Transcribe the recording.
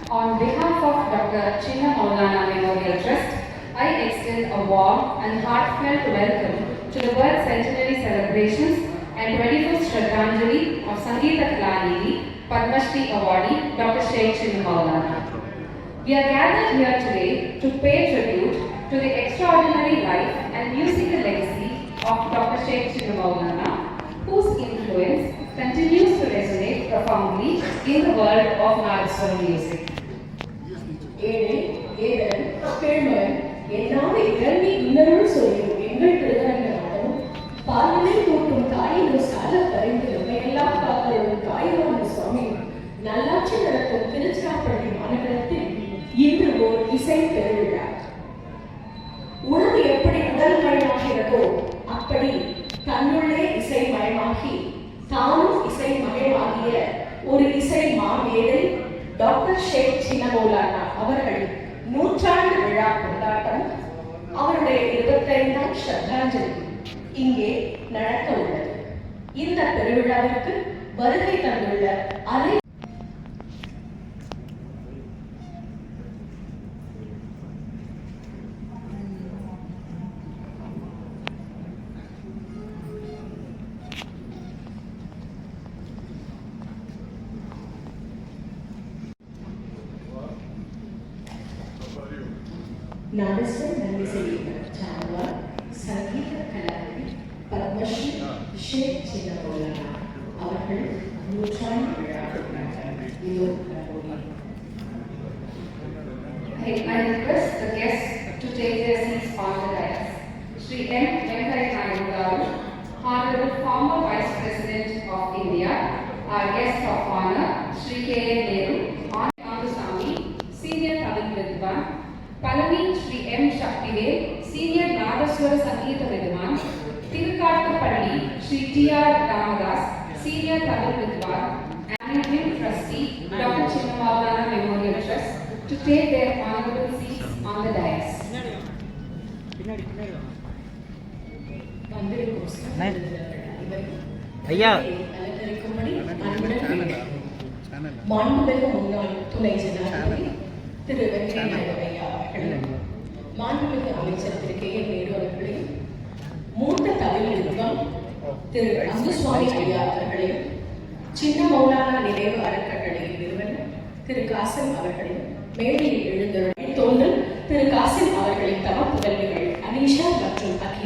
On behalf of Dr. Chinna Maulana Memorial Trust, I extend a warm and heartfelt welcome to the birth centenary celebrations and 21st Shraddhanjali of Sangeeta Kalanidhi Padma Shri awardee Dr. Sheikh Chinna Maulana. We are gathered here today to pay tribute to the extraordinary life and musical legacy of Dr. Sheikh Chinna Maulana, whose influence continues to resonate profoundly in the world of Nadaswara music. ஏழை ஏதன் கேழ்வன் என்னாவை இறங்கி இன்னருள் சொல்லும் எங்கள் திருதரங்க நாடமும் பாலனை தூட்டும் தாயின் சால பறிந்து எல்லாம் காத்தலும் தாயுமான சுவாமியும் நல்லாட்சி நடத்தும் திருச்சிராப்பள்ளி மாநகரத்தில் இன்று ஓர் இசை பெருவிழா. உணவு எப்படி உடல் மயமாகிறதோ அப்படி தன்னுள்ளே இசை மயமாகி தானும் இசை மயமாகிய ஒரு இசை மாமேதை டாக்டர் ஷேக் சின்ன மௌலானா அவர்களின் 100ஆண்டு விழா கொண்டாட்டம், அவருடைய 25ஆம் ஸ்ரத்தாஞ்சலி இங்கே நடக்க உள்ளது. இந்த பெருவிழாவிற்கு வருகை தந்துள்ள அரை நாடஸ்வர நன்னிசையினர் ஜான்வார் சங்கீத கலாநிதி பத்மஸ்ரீ ஷேக் சின்ன மௌலானா அவர்கள் 100ஆண்டு விழா I request the guests to take their seats on the dais. Sri M. Venkaya Naidu Garu, Honorable former Vice President of India, our guest of honor, Sri K. A. Nehru, Anandasamy, Senior Tamil Vidwan, Palani Sri M. Shaktivel, Senior Nadaswara Sangeeta Vidwan, Tirukkattapalli Sri T. R. Ramadas, Senior Tamil Vidwan, Managing Trustee, Dr. Chinna Maulana Memorial Trust, to take their honorable seats on the dais. ஐயா மாண்புமிகு முன்னாள் துணை ஜனாதிபதி திரு வெங்கையா நாயுடு ஐயா அவர்களையும், மாண்புமிகு அமைச்சர் திரு K N Nehru அவர்களையும், மூத்த தமிழ் வித்வான் திரு அங்குசுவாமி ஐயா அவர்களையும், சின்ன மௌலானா நினைவு அறக்கட்டளையின் நிறுவனர் திரு காசிம் அவர்களையும், மேடையில் எழுந்தருளி தோன்றல் திரு காசிம் அவர்களின் தம புதல்விகள் அனீஷா மற்றும் அகிலா